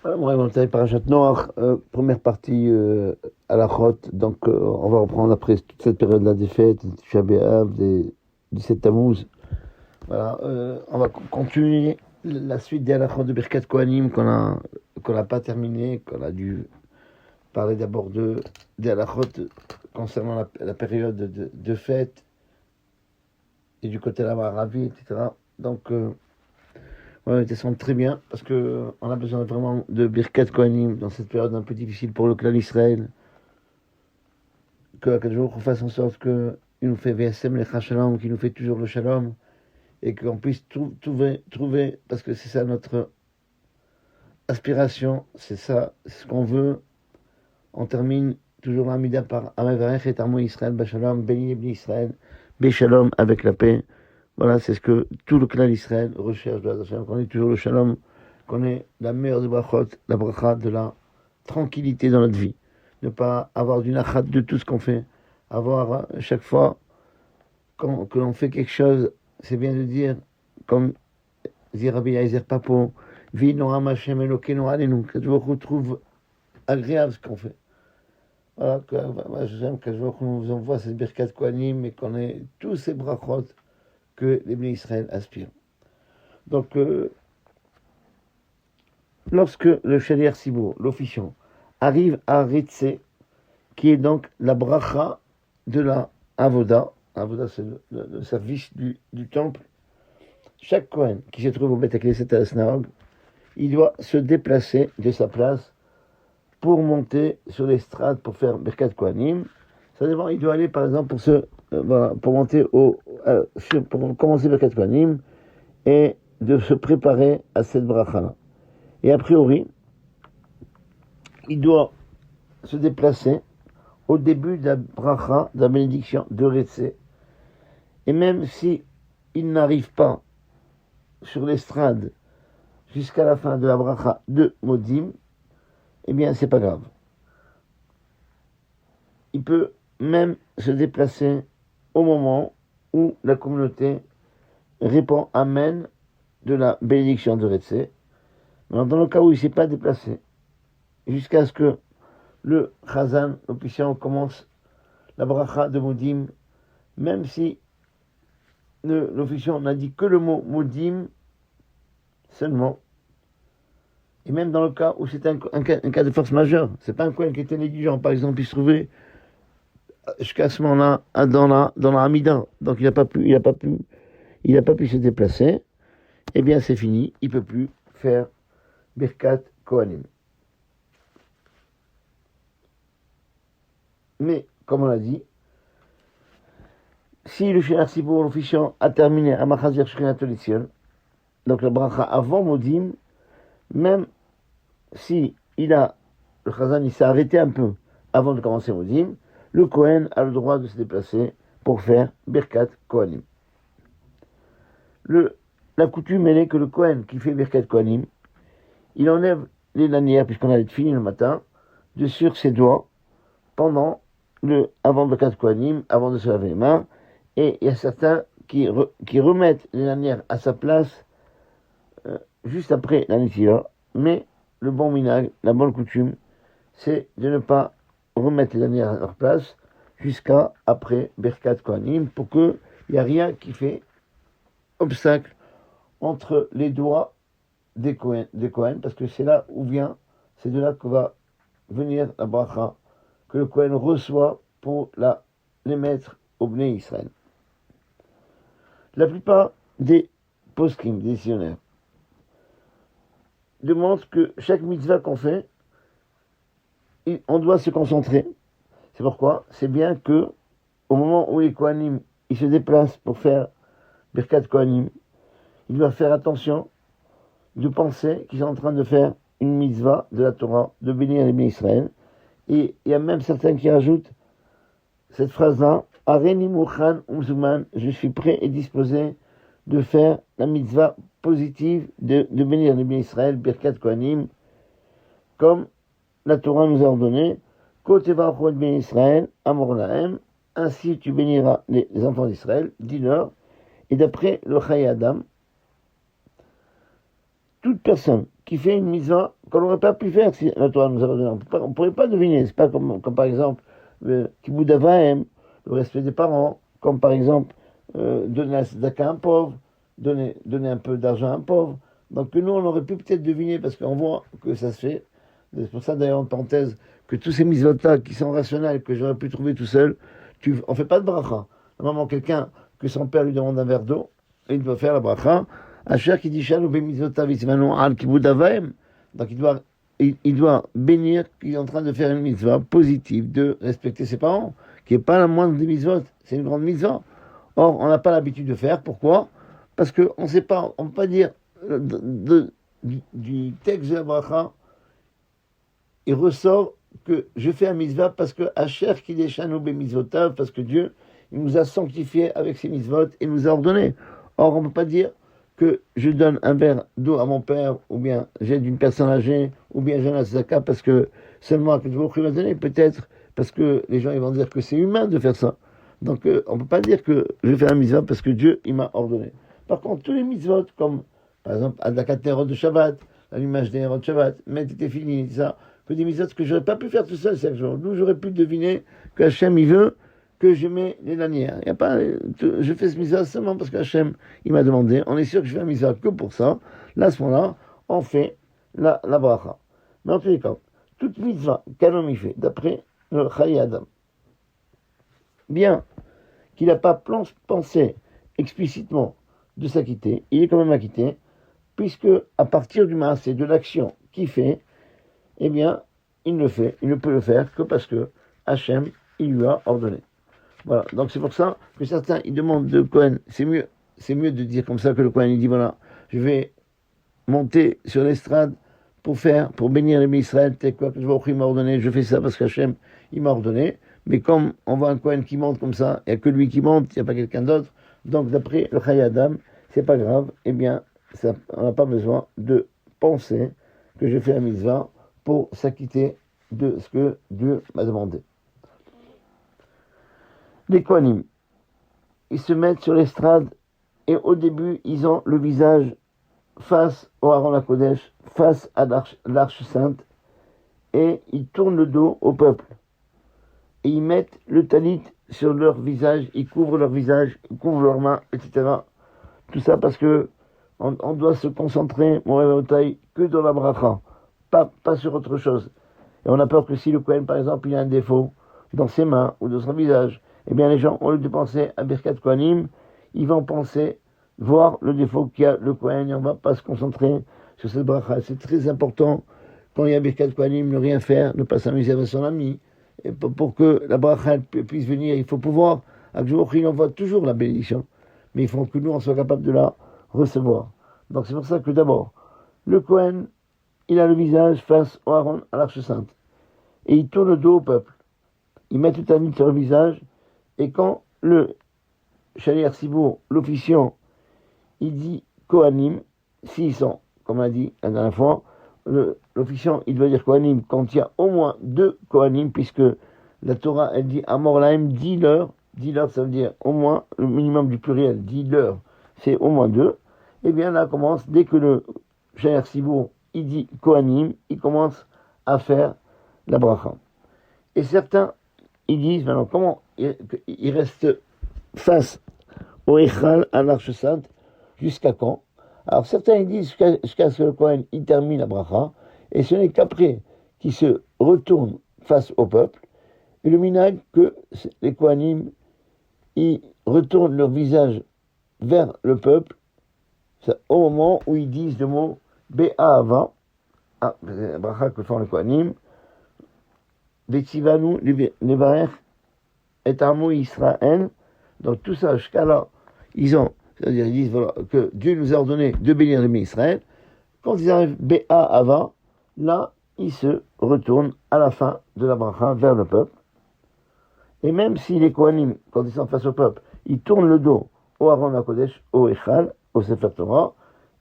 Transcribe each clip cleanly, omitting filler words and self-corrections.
Voilà, on va monter Parashat Noach, première partie à la Chot. Donc, on va reprendre après toute cette période de la défaite, du Tisha B'Av, du 7 Tammuz. Voilà, on va continuer la suite des halachot de Birkat Kohanim qu'on n'a pas terminé, qu'on a dû parler d'abord des halachot concernant la période de fête et du côté de la Maravi, etc. Donc, ouais, ça semble très bien parce que on a besoin vraiment de Birkat Kohanim dans cette période un peu difficile pour le clan Israël. Que Akadosh Baruch Hu fasse en sorte qu'il nous fait VSM les Shalom, qu'il nous fait toujours le Shalom et qu'on puisse trouver, parce que c'est ça notre aspiration, c'est ça, c'est ce qu'on veut. On termine toujours l'Amida par Amevarech et Amo Israël, Bashalom, béni Ibn Israël, Béchalom avec la paix. Voilà, c'est ce que tout le clan d'Israël recherche de Hashem, qu'on ait toujours le Shalom, qu'on ait la meilleure des brachot, la bracha de la tranquillité dans notre vie. Ne pas avoir du nachat de tout ce qu'on fait. Avoir chaque fois que l'on fait quelque chose, c'est bien de dire, comme dit Rabbi Yezer Papo, Vi Noam Hashem Elokeinu Alenu, que je retrouve agréable ce qu'on fait. Voilà, moi j'aime que je nous envoie cette Birkat Kohanim et qu'on ait tous ces brachot que les bénis Israël aspirent. Donc, lorsque le Shaliach Sibour, l'officiant, arrive à Ritzé, qui est donc la bracha de la Avoda, Avoda c'est le service du temple, chaque Kohen qui se trouve au Beth Knesset à la synagogue, il doit se déplacer de sa place pour monter sur l'estrade pour faire Birkat Kohanim. Ça dépend, il doit aller par exemple pour monter pour commencer Birkat Kohanim et de se préparer à cette bracha-là. Et a priori, il doit se déplacer au début de la bracha, de la bénédiction de Retzé. Et même si il n'arrive pas sur l'estrade jusqu'à la fin de la bracha de Modim, eh bien, c'est pas grave. Il peut même se déplacer au moment où la communauté répond Amen de la bénédiction de Retzé. Alors, dans le cas où il ne s'est pas déplacé, jusqu'à ce que le Chazan, l'officiant, commence la bracha de Modim, même si l'officiant n'a dit que le mot Modim seulement, et même dans le cas où c'est un cas de force majeure, c'est pas un Kohen qui était négligent, par exemple, il se trouvait jusqu'à ce moment-là dans la Hamida, donc il n'a pas pu se déplacer, eh bien c'est fini, il ne peut plus faire Birkat Kohanim. Mais, comme on l'a dit, si le Shaliach Sibour, l'officiant, a terminé à Machazir Shechinat Litzion, donc la bracha avant Modim, même si le Chazan il s'est arrêté un peu avant de commencer Modim, le Kohen a le droit de se déplacer pour faire Birkat Kohanim. La coutume, elle est que le Kohen qui fait Birkat Kohanim, il enlève les lanières, puisqu'on a fini le matin, de sur ses doigts, avant Birkat Kohanim, avant de se laver les mains, et il y a certains qui remettent les lanières à sa place juste après la Nitila, mais le bon minag, la bonne coutume, c'est de ne pas remettre les lanières à leur place jusqu'à après Birkat Kohanim, pour qu'il n'y a rien qui fait obstacle entre les doigts des Kohen, parce que c'est de là que va venir la bracha, que le Kohen reçoit pour les mettre au Bnei Israël. La plupart des poskim, des décisionnaires, demandent que chaque mitzvah qu'on fait, on doit se concentrer. C'est pourquoi c'est bien que, au moment où les Kohanim ils se déplacent pour faire Birkat Kohanim, ils doivent faire attention de penser qu'ils sont en train de faire une mitzvah de la Torah, de bénir les bénis Israël. Et il y a même certains qui rajoutent cette phrase-là, Areni Mouchan Umzuman, je suis prêt et disposé de faire la mitzvah positive de bénir les bénis Israël, Birkat Kohanim, comme la Torah nous a ordonné, Koteva Chod bénis Israël, Amor Lahem, ainsi tu béniras les enfants d'Israël, dis-leur, et d'après le Chayei Adam, toute personne qui fait une mitzvah qu'on n'aurait pas pu faire si la Torah nous avait donné. On ne pourrait pas deviner. C'est pas comme par exemple, Kibboud Avaim, le respect des parents, comme par exemple, donner la tzedaka à un pauvre, donner un peu d'argent à un pauvre. Donc nous, on aurait pu peut-être deviner, parce qu'on voit que ça se fait. C'est pour ça, d'ailleurs, en parenthèse, que tous ces mitzvot-là qui sont rationnels, que j'aurais pu trouver tout seul, on ne fait pas de bracha. Normalement, quelqu'un que son père lui demande un verre d'eau, il doit faire la bracha. Asher qui dit Shalom b'mitzvotav itzvanu al kibud avaim. Donc il doit bénir qu'il est en train de faire une mitzvah positive, de respecter ses parents, qui n'est pas la moindre des mitzvot. C'est une grande mitzvah. Or, on n'a pas l'habitude de faire. Pourquoi? Parce qu'on ne sait pas, on ne peut pas dire du texte de la bracha, il ressort que je fais un mitzvah parce que Asher qui des Shalom b'mitzvotav, parce que Dieu, il nous a sanctifiés avec ses mitzvot et nous a ordonné. Or, on ne peut pas dire que je donne un verre d'eau à mon père, ou bien j'aide une personne âgée, ou bien j'en ai tzedaka parce que seulement que Dieu m'a donné, peut-être parce que les gens ils vont dire que c'est humain de faire ça. Donc on ne peut pas dire que je fais un mitzvah parce que Dieu il m'a ordonné. Par contre, tous les mitzvot, comme par exemple Adakat Nerot de Shabbat, l'allumage des Nerot de Shabbat, mettre était fini, ça, que des mitzvot que j'aurais pas pu faire tout seul chaque jour. D'où j'aurais pu deviner que Hachem il veut que je mets les lanières. Y a pas, je fais ce mitzvah seulement parce qu'Hachem, il m'a demandé. On est sûr que je fais un mitzvah que pour ça. Là, à ce moment-là, on fait la bracha. Mais en tous les cas, toute mitzvah qu'un homme y fait, d'après le Chayei Adam, bien qu'il n'a pas pensé explicitement de s'acquitter, il est quand même acquitté, puisque à partir du maasé, de l'action qu'il fait, eh bien, il ne peut le faire que parce que Hachem, il lui a ordonné. Voilà, donc c'est pour ça que certains ils demandent de Cohen, c'est mieux de dire comme ça que le Cohen il dit voilà, je vais monter sur l'estrade pour bénir les Israël, tel que je m'a ordonné, je fais ça parce qu'Hachem il m'a ordonné, mais comme on voit un Cohen qui monte comme ça, il n'y a que lui qui monte, il n'y a pas quelqu'un d'autre, donc d'après le Chayei Adam, c'est pas grave, eh bien, on n'a pas besoin de penser que je fais un mitzvah pour s'acquitter de ce que Dieu m'a demandé. Les Kohanim, ils se mettent sur l'estrade et au début, ils ont le visage face au Aaron HaKodesh, face à l'arche sainte, et ils tournent le dos au peuple. Et ils mettent le talit sur leur visage, ils couvrent leur visage, ils couvrent leurs mains, etc. Tout ça parce que on doit se concentrer, mon rêve que dans la bracha, pas sur autre chose. Et on a peur que si le Kohen, par exemple, il a un défaut dans ses mains ou dans son visage, eh bien les gens, au lieu de penser à Birkat Kohanim, ils vont voir le défaut qu'il y a le Kohen, et on ne va pas se concentrer sur cette bracha. C'est très important, quand il y a Birkat Kohanim, ne rien faire, ne pas s'amuser avec son ami. Et pour que la bracha puisse venir, il faut pouvoir, à Djourochi, on voit toujours la bénédiction, mais il faut que nous, on soit capable de la recevoir. Donc c'est pour ça que d'abord, le Kohen, il a le visage face au Aaron, à l'Arche Sainte, et il tourne le dos au peuple. Il met tout un nid sur le visage, et quand le Shaliach Sibour, l'officiant, il dit Kohanim, s'ils sont, comme on a dit la dernière fois, l'officiant, il doit dire Kohanim quand il y a au moins 2 Kohanim, puisque la Torah, elle dit Amor Lahem, dis-leur, ça veut dire au moins, le minimum du pluriel, dis-leur, c'est au moins 2. Et bien là commence, dès que le Shaliach Sibour, il dit Kohanim, il commence à faire la bracha. Et certains, ils disent, maintenant, comment il reste face au Echal, à l'Arche Sainte, jusqu'à quand? Alors certains, ils disent jusqu'à ce que le Kohen, il termine la bracha, et ce n'est qu'après qu'il se retourne face au peuple, et le minag que les Kohanim, ils retournent leur visage vers le peuple, au moment où ils disent le mot Be'ahava, la bracha que font les Kohanim, Vetzivanu levarech et amo Israël. Donc tout ça, jusqu'à là, c'est-à-dire ils disent voilà, que Dieu nous a ordonné de bénir les Israël. Quand ils arrivent Be'ahava, là, ils se retournent à la fin de la bracha vers le peuple. Et même si les Kohanim, quand ils sont face au peuple, ils tournent le dos au Aaron HaKodesh, au Echal, au Sefer Torah,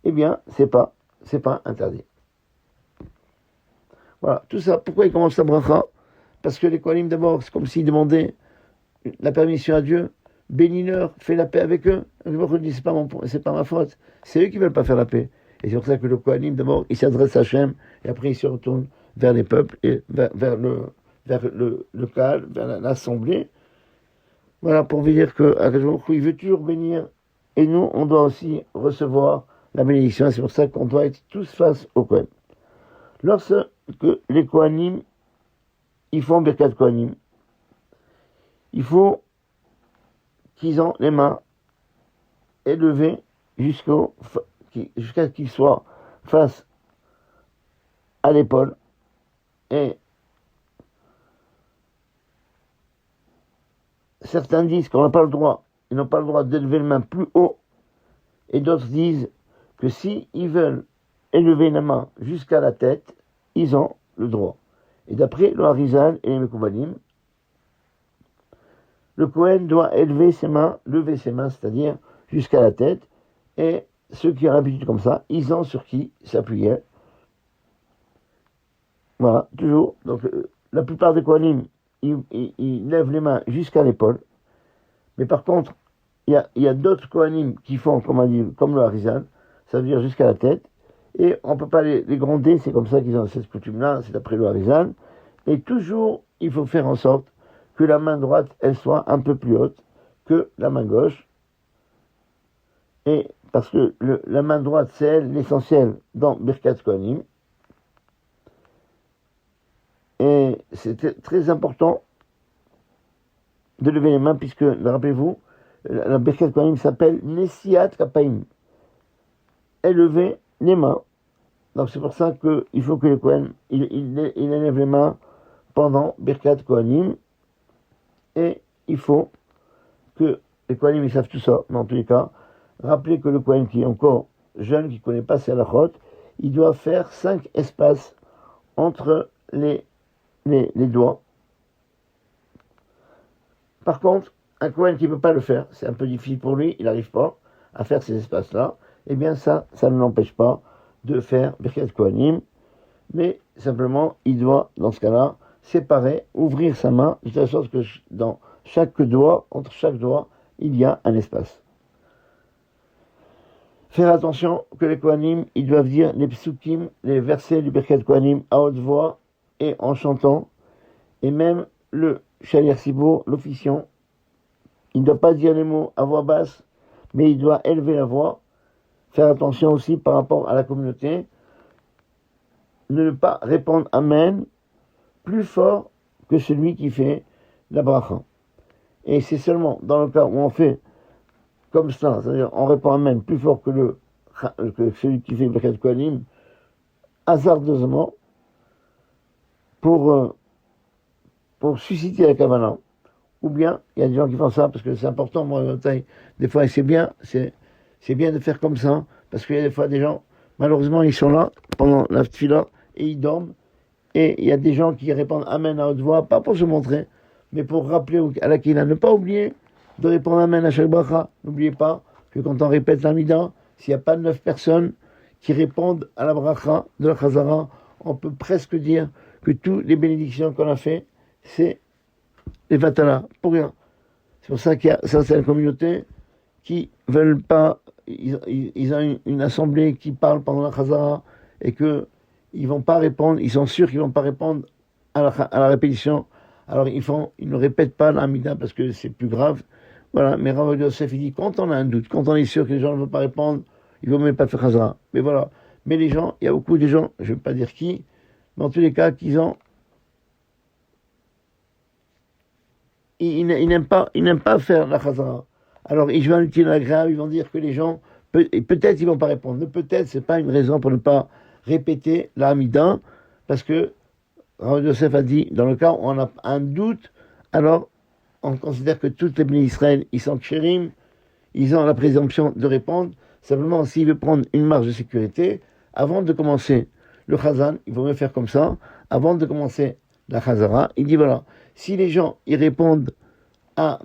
eh bien, c'est pas interdit. Voilà, tout ça, pourquoi ils commencent la bracha? Parce que les Kohanim, d'abord, c'est comme s'ils demandaient la permission à Dieu, bénis-leur, fais la paix avec eux. Je me dis, c'est pas ma faute. C'est eux qui veulent pas faire la paix. Et c'est pour ça que le Kohanim, d'abord, il s'adresse à Hachem, et après il se retourne vers les peuples, et vers le Kahal, vers l'assemblée. Voilà, pour vous dire que il veut toujours bénir, et nous, on doit aussi recevoir la bénédiction. C'est pour ça qu'on doit être tous face au Kohen. Lorsque les Kohanim, ils font Birkat Kohanim, il faut qu'ils aient les mains élevées jusqu'à ce qu'ils soient face à l'épaule. Et certains disent qu'on n'a pas le droit, ils n'ont pas le droit d'élever les mains plus haut, et d'autres disent que si ils veulent élever la main jusqu'à la tête, ils ont le droit. Et d'après le Harizal et les Mekoubalim, le Kohen doit lever ses mains, c'est-à-dire jusqu'à la tête, et ceux qui ont l'habitude comme ça, ils ont sur qui s'appuyer. Voilà, toujours. Donc, la plupart des Kohanim, ils lèvent les mains jusqu'à l'épaule. Mais par contre, il y a d'autres Kohanim qui font, comme le Harizal, ça veut dire jusqu'à la tête. Et on ne peut pas les gronder, c'est comme ça qu'ils ont cette coutume-là, c'est d'après le Harizal. Et toujours, il faut faire en sorte que la main droite, elle soit un peu plus haute que la main gauche. Et parce que la main droite, c'est elle l'essentiel dans Birkat Kohanim. Et c'est très important de lever les mains, puisque, rappelez-vous, la Birkat Kohanim s'appelle Nesiat Kapaim. Élever les mains. Donc c'est pour ça qu'il faut que les Kohen, il élève les mains pendant Birkat Kohanim. Et il faut que les Kohanim, ils savent tout ça, mais en tous les cas, rappelez que le Kohen qui est encore jeune, qui ne connaît pas ses halachot, il doit faire 5 espaces entre les doigts. Par contre, un Kohen qui ne peut pas le faire, c'est un peu difficile pour lui, il n'arrive pas à faire ces espaces-là, eh bien ça ne l'empêche pas de faire Birkat Kohanim, mais simplement, il doit, dans ce cas-là, séparer, ouvrir sa main, de telle sorte que dans chaque doigt, entre chaque doigt, il y a un espace. Faire attention que les Kohanim, ils doivent dire les psukim, les versets du Birkat Kohanim à haute voix et en chantant, et même le Shaliach Sibour, l'officiant, il ne doit pas dire les mots à voix basse, mais il doit élever la voix. Faire attention aussi par rapport à la communauté, ne pas répondre Amen plus fort que celui qui fait la bracha. Et c'est seulement dans le cas où on fait comme ça, c'est-à-dire on répond Amen plus fort que celui qui fait le Birkat Kohanim, hasardeusement, pour susciter la Kavanah. Ou bien, il y a des gens qui font ça parce que c'est important, moi, des fois, et c'est bien de faire comme ça, parce qu'il y a des fois des gens, malheureusement, ils sont là, pendant la tefila, et ils dorment, et il y a des gens qui répondent Amen à haute voix, pas pour se montrer, mais pour rappeler à la Kila, ne pas oublier de répondre Amen à chaque bracha. N'oubliez pas que quand on répète l'Amida, s'il n'y a pas 9 personnes qui répondent à la bracha de la Chazara, on peut presque dire que toutes les bénédictions qu'on a fait, c'est les Vatala, pour rien. C'est pour ça qu'il y a certaines communautés qui veulent pas, ils ont une assemblée qui parle pendant la Chazara et que ils vont pas répondre, ils sont sûrs qu'ils vont pas répondre à la répétition. Alors ils ne répètent pas l'Amida parce que c'est plus grave. Voilà, mais Rav Yosef il dit quand on a un doute, quand on est sûr que les gens ne veulent pas répondre, il vaut même pas faire Chazara. Mais voilà. Mais les gens, il y a beaucoup de gens, je ne vais pas dire qui, mais en tous les cas, ils n'aiment pas faire la Chazara. Alors ils vont utiliser l'agréable, ils vont dire que les gens, peut-être ils vont pas répondre. Mais peut-être c'est pas une raison pour ne pas répéter la Hamida, parce que Rav Yosef a dit, dans le cas où on a un doute, alors on considère que toutes les bénis Israël, ils sont kshérim, ils ont la présomption de répondre. Simplement, s'il veut prendre une marge de sécurité, avant de commencer le Chazan, il vaut mieux faire comme ça, avant de commencer la Chazara, il dit voilà, si les gens ils répondent à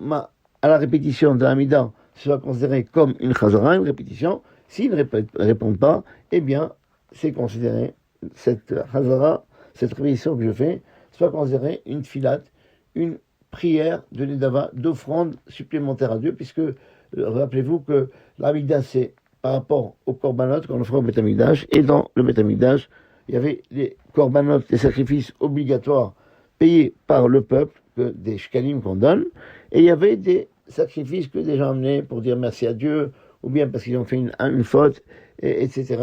la répétition de l'Amida, ce soit considéré comme une Chazara, une répétition. S'ils ne répondent pas, eh bien, c'est considéré, cette Chazara, cette répétition que je fais, soit considérée une filate, une prière de Nedava, d'offrande supplémentaire à Dieu, puisque, rappelez-vous que l'Amida, c'est par rapport aux korbanot qu'on offrait au Beth Amikdash. Et dans le Beth Amikdash, il y avait les korbanot, les sacrifices obligatoires payés par le peuple, que des shkalim qu'on donne, et il y avait des sacrifices que des gens amenaient pour dire merci à Dieu, ou bien parce qu'ils ont fait une faute, etc.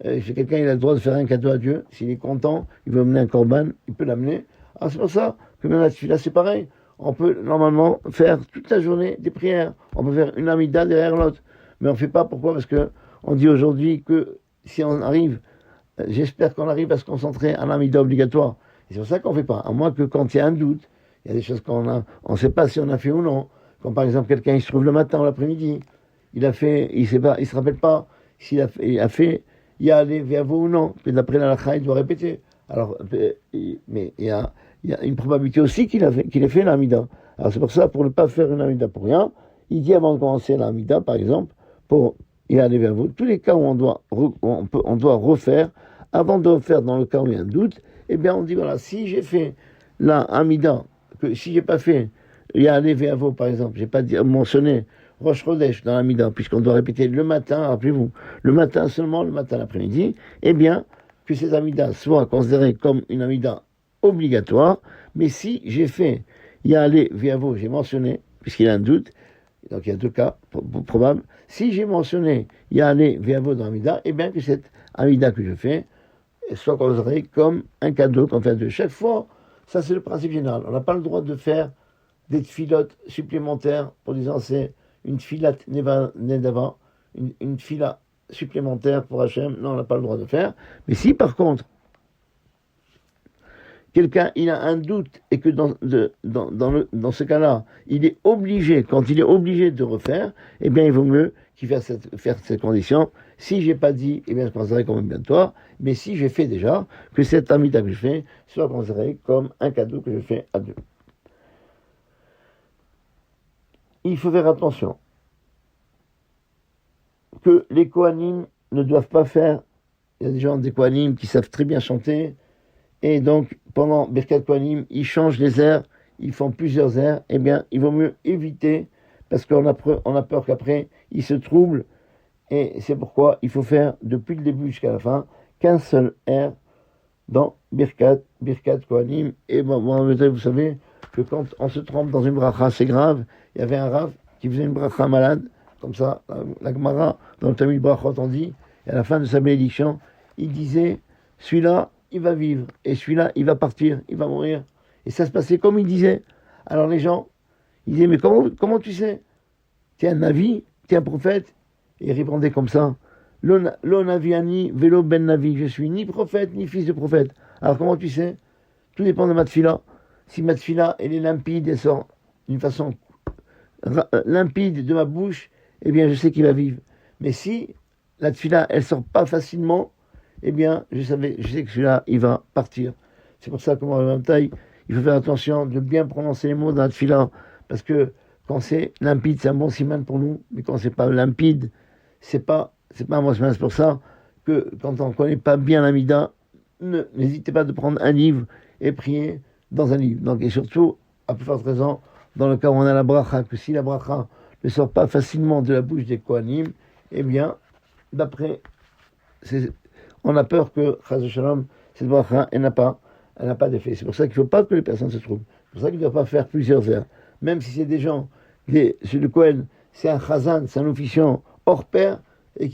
Si quelqu'un il a le droit de faire un cadeau à Dieu, s'il est content, il veut amener un korban, il peut l'amener. Alors c'est pour ça que même la tefila c'est pareil. On peut normalement faire toute la journée des prières. On peut faire une amida derrière l'autre. Mais on ne fait pas. Pourquoi? Parce que on dit aujourd'hui que si on arrive, j'espère qu'on arrive à se concentrer à l'amida obligatoire. Et c'est pour ça qu'on ne fait pas. À moins que quand il y a un doute, il y a des choses qu'on a, on ne sait pas si on a fait ou non. Comme par exemple quelqu'un il se trouve le matin ou l'après-midi, il a fait, il sait pas, il se rappelle pas s'il a fait, il y a allé Viavo ou non. Puis d'après la lacha, il doit répéter. Alors, mais il y a une probabilité aussi qu'il ait fait l'amida. Alors c'est pour ça, pour ne pas faire une amida pour rien, il dit avant de commencer l'amida, par exemple, pour y aller vers vous, tous les cas où on doit refaire, avant de refaire dans le cas où il y a un doute, eh bien on dit voilà, si j'ai fait la amida, que si j'ai pas fait y aller vers vous, par exemple, j'ai pas mentionné Rosh Chodesh dans l'amida, puisqu'on doit répéter le matin, rappelez-vous, le matin seulement, le matin l'après-midi, eh bien, que cette amida soit considérée comme une amida obligatoire, mais si j'ai fait y aller via vous, j'ai mentionné, puisqu'il y a un doute, donc il y a deux cas probables, si j'ai mentionné y aller via vous dans l'amida, eh bien que cette amida que je fais soit considérée comme un cadeau qu'on fait de chaque fois. Ça c'est le principe général. On n'a pas le droit de faire des tfilotes supplémentaires pour disant c'est une tfilat nedava, une tfila supplémentaire pour Hachem. Non, on n'a pas le droit de faire. Mais si par contre quelqu'un il a un doute et que dans ce cas-là, il est obligé, quand il est obligé de refaire, eh bien il vaut mieux qu'il fasse cette condition. Si j'ai pas dit, eh bien je considérerai comme un bientoire, mais si j'ai fait déjà, que cette amida que je fais soit considérée comme un cadeau que je fais à Dieu. Il faut faire attention que les Kohanim ne doivent pas faire, il y a des gens des Kohanim qui savent très bien chanter, et donc, pendant Birkat Kohanim, ils changent les airs, ils font plusieurs airs, eh bien, il vaut mieux éviter, parce qu'on a peur qu'après, ils se troublent, et c'est pourquoi il faut faire, depuis le début jusqu'à la fin, qu'un seul air dans Birkat Kohanim. Et bon, vous savez que quand on se trompe dans une bracha, c'est grave. Il y avait un rav qui faisait une bracha malade, comme ça, la Gemara, dans le Talmud Brachot, on dit, et à la fin de sa bénédiction, il disait, celui-là, il va vivre, et celui-là, il va partir, il va mourir. Et ça se passait comme il disait. Alors les gens, ils disaient, mais comment tu sais? Tu es un navi, tu es un prophète? Et il répondait comme ça, Lo naviani, velo ben navi, je suis ni prophète, ni fils de prophète. Alors comment tu sais? Tout dépend de ma tfila. Si ma tfila, elle est limpide, elle sort d'une façon limpide de ma bouche, eh bien je sais qu'il va vivre. Mais si la tfila, elle sort pas facilement, eh bien, je sais que celui-là, il va partir. C'est pour ça qu'au moment taille, il faut faire attention de bien prononcer les mots dans la tefila, parce que quand c'est limpide, c'est un bon siman pour nous, mais quand c'est pas limpide, c'est pas un bon siman. C'est pour ça que quand on connaît pas bien l'amida, n'hésitez pas de prendre un livre et prier dans un livre. Donc, et surtout, à plus forte raison, dans le cas où on a la bracha, que si la bracha ne sort pas facilement de la bouche des Kohanim, eh bien, d'après, on a peur que, chas v'shalom, cette bracha, elle n'a pas d'effet. C'est pour ça qu'il ne faut pas que les personnes se trouvent. C'est pour ça qu'il ne doit pas faire plusieurs airs. Même si c'est des gens, le Kohen, c'est un chazan, c'est un officiant hors pair, et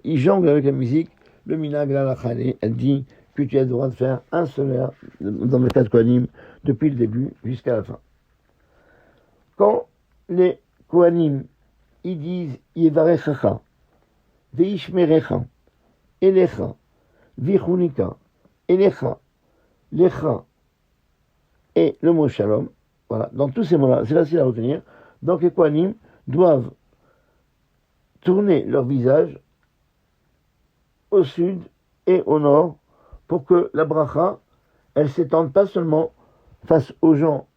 il jongle avec la musique, le minag, la lachane, elle dit que tu as le droit de faire un seul air dans le cas de Kohanim, depuis le début jusqu'à la fin. Quand les Kohanim, ils disent, Yevarechacha, Veishmerecha, Elecha, Vichunika, Elecha, Lecha, et le mot Shalom, voilà, dans tous ces mots-là, c'est facile à retenir. Donc les Kohanim doivent tourner leur visage au sud et au nord pour que la bracha, elle s'étende pas seulement face aux gens,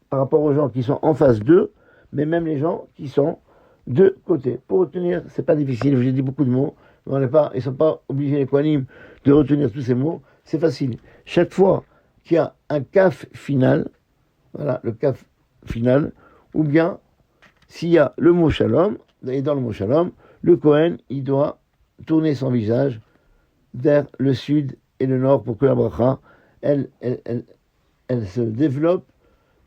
par rapport aux gens qui sont en face d'eux, mais même les gens qui sont de côté. Pour retenir, c'est pas difficile, j'ai dit beaucoup de mots, mais ils sont pas obligés, les Kohanim, de retenir tous ces mots, c'est facile. Chaque fois qu'il y a un kaf final, voilà, le kaf final, ou bien s'il y a le mot shalom, et dans le mot shalom, le Kohen, il doit tourner son visage vers le sud et le nord pour que la bracha, elle se développe,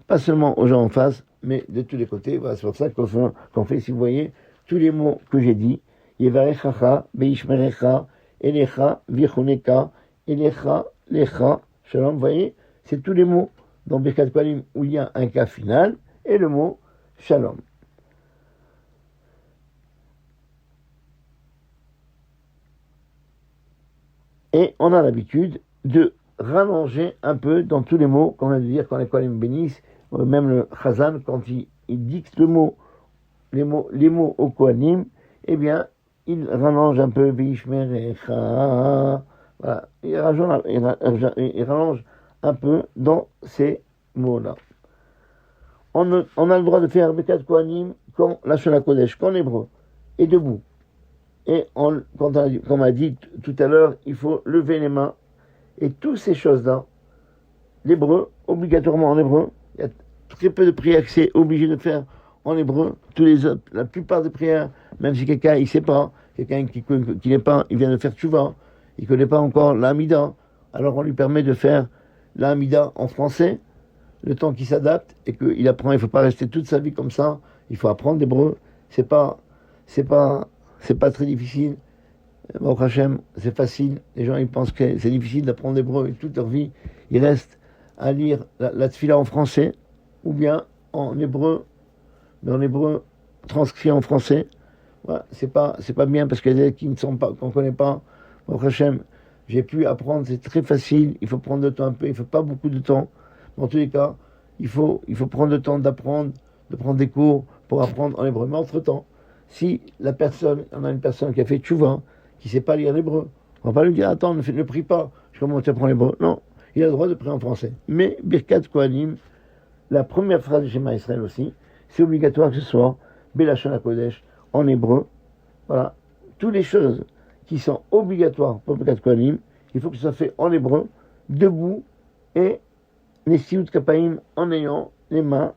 pas seulement aux gens en face, mais de tous les côtés. Voilà, c'est pour ça qu'on fait, si vous voyez, tous les mots que j'ai dit, Yevarechacha, Beishmerecha, Elecha, Vichuneka, Elecha, Lecha, Shalom, vous voyez, c'est tous les mots dans Birkat Kohanim où il y a un cas final, et le mot Shalom. Et on a l'habitude de rallonger un peu dans tous les mots qu'on vient de dire quand les Kohanim bénissent, même le Chazan, quand il dicte les mots au Kohanim, eh bien, il rallonge un peu, Vishmerecha, voilà, il rallonge un peu dans ces mots-là. On a le droit de faire Birkat Kohanim quand la Shona Kodesh, qu'en hébreu, est debout. Et comme on a dit tout à l'heure, il faut lever les mains. Et toutes ces choses-là, l'hébreu, obligatoirement en hébreu, il y a très peu de prières que c'est obligé de faire en hébreu. La plupart des prières, même si quelqu'un il sait pas, quelqu'un qui n'est pas, il vient de faire tchouva, il connaît pas encore l'amida, alors on lui permet de faire l'amida en français, le temps qu'il s'adapte et qu'il apprend. Il faut pas rester toute sa vie comme ça. Il faut apprendre l'hébreu. C'est pas très difficile. Baruch Hashem, c'est facile. Les gens, ils pensent que c'est difficile d'apprendre l'hébreu et toute leur vie, ils restent à lire la tfila en français ou bien en hébreu, mais en hébreu transcrit en français. Voilà, c'est pas bien parce qu'il y a des qui ne sont pas, qu'on connaît pas. Baruch Hashem, j'ai pu apprendre, c'est très facile. Il faut prendre le temps un peu, il faut pas beaucoup de temps. Dans tous les cas, il faut prendre le temps d'apprendre, de prendre des cours pour apprendre en hébreu. Mais entre-temps, si on a une personne qui a fait tchouva, qui ne sait pas lire l'hébreu, on ne va pas lui dire, attends, ne prie pas, je commence à apprendre l'hébreu. Non, il a le droit de prier en français. Mais Birkat Kohanim, la première phrase du Shema Israël aussi, c'est obligatoire que ce soit Belashon HaKodesh en hébreu. Voilà, toutes les choses qui sont obligatoires pour Birkat Kohanim, il faut que ce soit fait en hébreu, debout, et Nesiut Kapaim en ayant les mains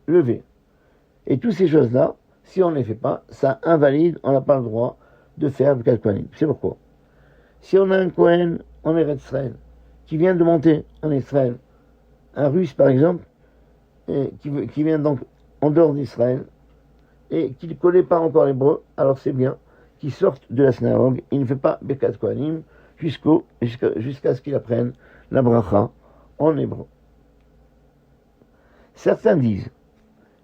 levées. Et toutes ces choses-là, si on ne les fait pas, ça invalide, on n'a pas le droit de faire Birkat Kohanim. C'est pourquoi. Si on a un Kohen en Eretz Israël, qui vient de monter en Israël, un Russe par exemple, qui vient donc en dehors d'Israël, et qui ne connaît pas encore l'hébreu, alors c'est bien qu'il sorte de la synagogue, il ne fait pas Birkat Kohanim jusqu'à ce qu'il apprenne la bracha en hébreu. Certains disent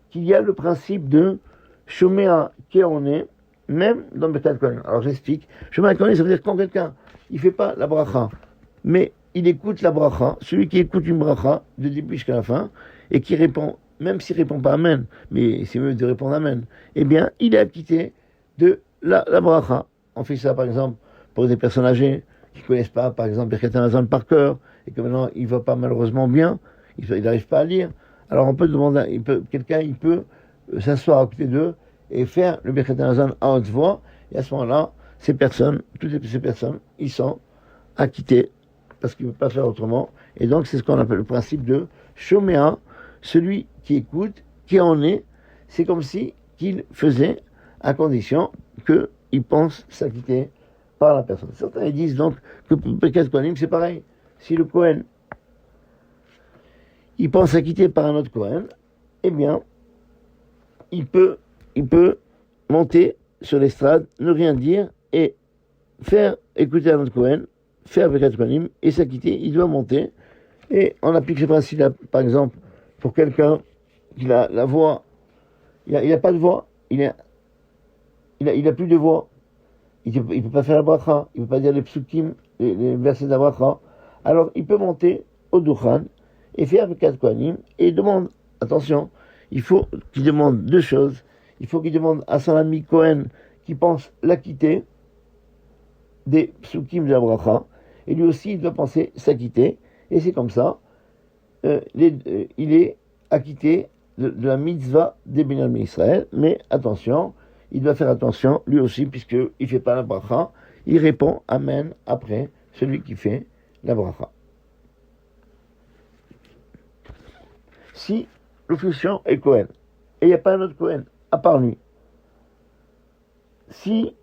qu'il y a le principe de Shomea Keone, même dans Birkat Kohanim. Alors j'explique. Shomea Keone, ça veut dire quand quelqu'un, il ne fait pas la bracha, mais il écoute la bracha, celui qui écoute une bracha, de début jusqu'à la fin, et qui répond, même s'il ne répond pas Amen, mais c'est mieux de répondre Amen, eh bien, il est acquitté de la bracha. On fait ça, par exemple, pour des personnes âgées qui ne connaissent pas, par exemple, Birkat Hamazon par cœur, et que maintenant, il ne va pas malheureusement bien, il n'arrive pas à lire. Alors, on peut demander, quelqu'un peut s'asseoir à côté d'eux et faire le Birkat Hamazon à haute voix, et à ce moment-là, toutes ces personnes, ils sont acquittés, parce qu'ils ne peuvent pas faire autrement. Et donc, c'est ce qu'on appelle le principe de Shomea, celui qui écoute, qui en est, c'est comme si qu'il faisait, à condition qu'il pense s'acquitter par la personne. Certains disent donc que Birkat Kohanim, c'est pareil. Si le Kohen, il pense s'acquitter par un autre Kohen, eh bien, il peut monter sur l'estrade, ne rien dire, et faire écouter un autre Kohen, faire Birkat Kohanim, et s'acquitter, il doit monter. Et on applique ce principe-là, par exemple, pour quelqu'un qui a la voix, il n'a pas de voix, il a plus de voix, il ne peut pas faire la bracha, il ne peut pas dire les psukim, les versets de la bracha, alors il peut monter au Duchan et faire Birkat Kohanim, et il demande, attention, il faut qu'il demande deux choses. Il faut qu'il demande à son ami Cohen qui pense l'acquitter des psukim de la bracha, et lui aussi il doit penser s'acquitter, et c'est comme ça, il est acquitté de la mitzvah des Binyamin Israël, mais attention, il doit faire attention, lui aussi, puisqu'il ne fait pas la bracha, il répond Amen après celui qui fait la bracha. Si l'officiant est Cohen, et il n'y a pas un autre Cohen, à part lui, si,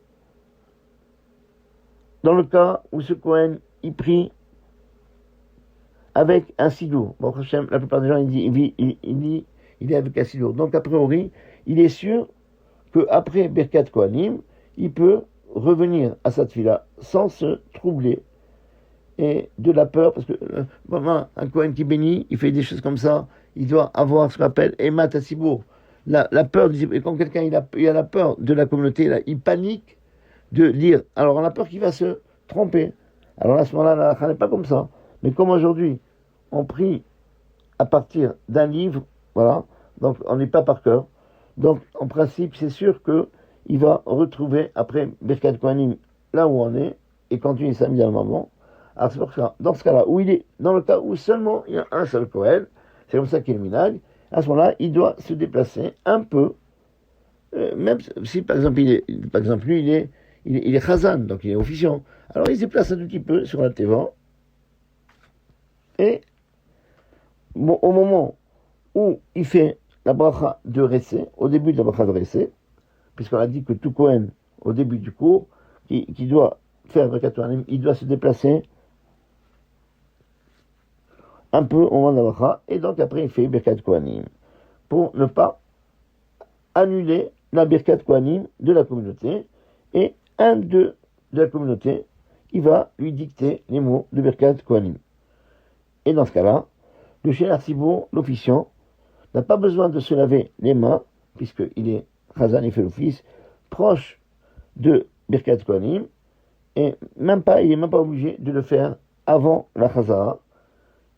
dans le cas où ce Kohen, il prie avec un sidour, bon, Hachem, la plupart des gens, il est avec un sidour. Donc, a priori, il est sûr qu'après Birkat Kohanim, il peut revenir à sa tefila sans se troubler et de la peur, parce que vraiment, un Kohen qui bénit, il fait des choses comme ça, il doit avoir ce qu'on appelle Emat Asibour. La peur, et quand quelqu'un il a la peur de la communauté, là, il panique de lire. Alors on a peur qu'il va se tromper. Alors à ce moment-là, la halakha n'est pas comme ça. Mais comme aujourd'hui, on prie à partir d'un livre, voilà, donc on n'est pas par cœur. Donc en principe, c'est sûr qu'il va retrouver après Birkat Kohanim là où on est et continuer samedi à le moment. Alors c'est pour ça, dans ce cas-là, où il est, dans le cas où seulement il y a un seul Kohen, c'est comme ça qu'il est minag, à ce moment-là, il doit se déplacer un peu, même si par exemple, lui, il est chazan, donc il est officiant. Alors il se déplace un tout petit peu sur la teva, et bon, au moment où il fait la bracha de Ressé, au début de la bracha de Ressé, puisqu'on a dit que tout Kohen, au début du cours, qui doit faire Birkat Kohanim, il doit se déplacer un peu au moment de la bracha, et donc après il fait Birkat Kohanim, pour ne pas annuler la Birkat Kohanim de la communauté, et un de la communauté, il va lui dicter les mots de Birkat Kohanim. Et dans ce cas-là, le Shliach Tzibur, l'officiant, n'a pas besoin de se laver les mains, puisqu'il est Chazan, il fait l'office, proche de Birkat Kohanim, et il n'est même pas obligé de le faire avant la Chazara.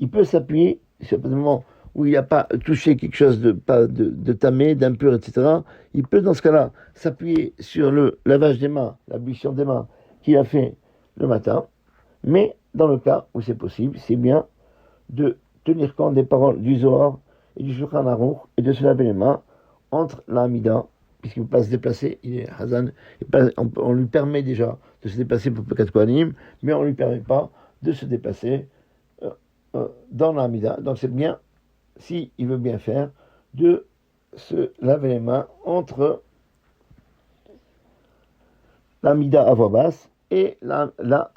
Il peut s'appuyer, sur le moment où il n'a pas touché quelque chose de tamé, d'impur, etc. Il peut dans ce cas-là s'appuyer sur le lavage des mains, l'ablution des mains qu'il a fait le matin. Mais dans le cas où c'est possible, c'est bien de tenir compte des paroles du Zohar et du Shulchan Aruch et de se laver les mains entre l'Amida, puisqu'il ne peut pas se déplacer, il est Hazan, on lui permet déjà de se déplacer pour Birkat Kohanim, mais on ne lui permet pas de se déplacer dans l'Amida. Donc c'est bien, s'il veut bien faire, de se laver les mains entre l'Amida à voix basse et la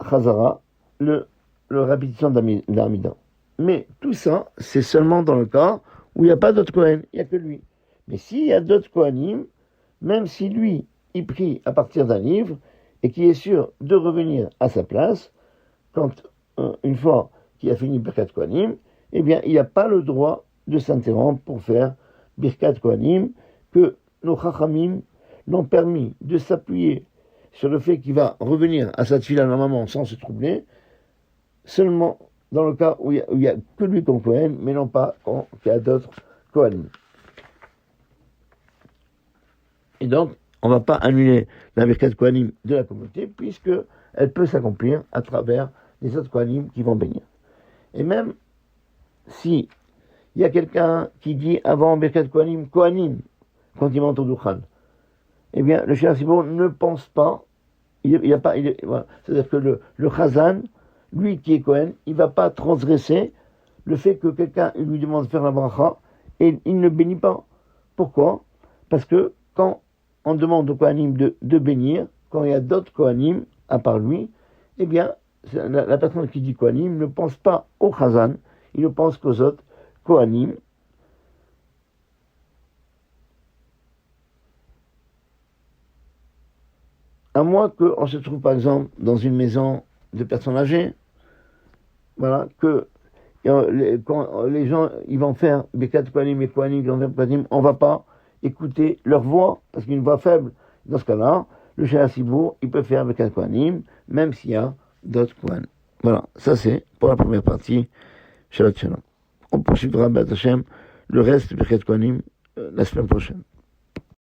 Chazara, le répétition de l'Amida. Mais tout ça, c'est seulement dans le cas où il n'y a pas d'autre Kohen, il n'y a que lui. Mais s'il y a d'autres Kohanim, même si lui, il prie à partir d'un livre, et qui est sûr de revenir à sa place, quand une fois qu'il a fini Birkat Kohanim, eh bien, il n'a pas le droit de s'interrompre pour faire Birkat Kohanim, que nos Chachamim l'ont permis de s'appuyer sur le fait qu'il va revenir à sa tefila normalement sans se troubler, seulement dans le cas où il n'y a que lui comme Kohen, mais non pas quand il y a d'autres Kohanim. Et donc, on ne va pas annuler la Birkat Kohanim de la communauté, puisqu'elle peut s'accomplir à travers les autres Kohanim qui vont bénir. Et même si il y a quelqu'un qui dit avant Birkat Kohanim, quand il monte au Duchan, eh bien, le Shliach Tzibur ne pense pas, voilà. C'est-à-dire que le Chazan, lui qui est Kohen, il ne va pas transgresser le fait que quelqu'un lui demande de faire la bracha et il ne bénit pas. Pourquoi ? Parce que quand on demande au Kohanim de bénir, quand il y a d'autres Kohanim à part lui, eh bien, la personne qui dit Kohanim ne pense pas au Chazan, il ne pense qu'aux autres Kohanim. À moins qu'on se trouve par exemple dans une maison de personnes âgées, voilà, que quand les gens ils vont faire Birkat Kohanim et Kohanim, on ne va pas écouter leur voix, parce qu'une voix faible, dans ce cas-là, le Shliach Tzibur, il peut faire Birkat Kohanim, même s'il y a d'autres Kohanim. Voilà, ça c'est pour la première partie. Shabbat Shalom. On poursuivra, B'ezrat Hashem, le reste de Birkat Kohanim la semaine prochaine.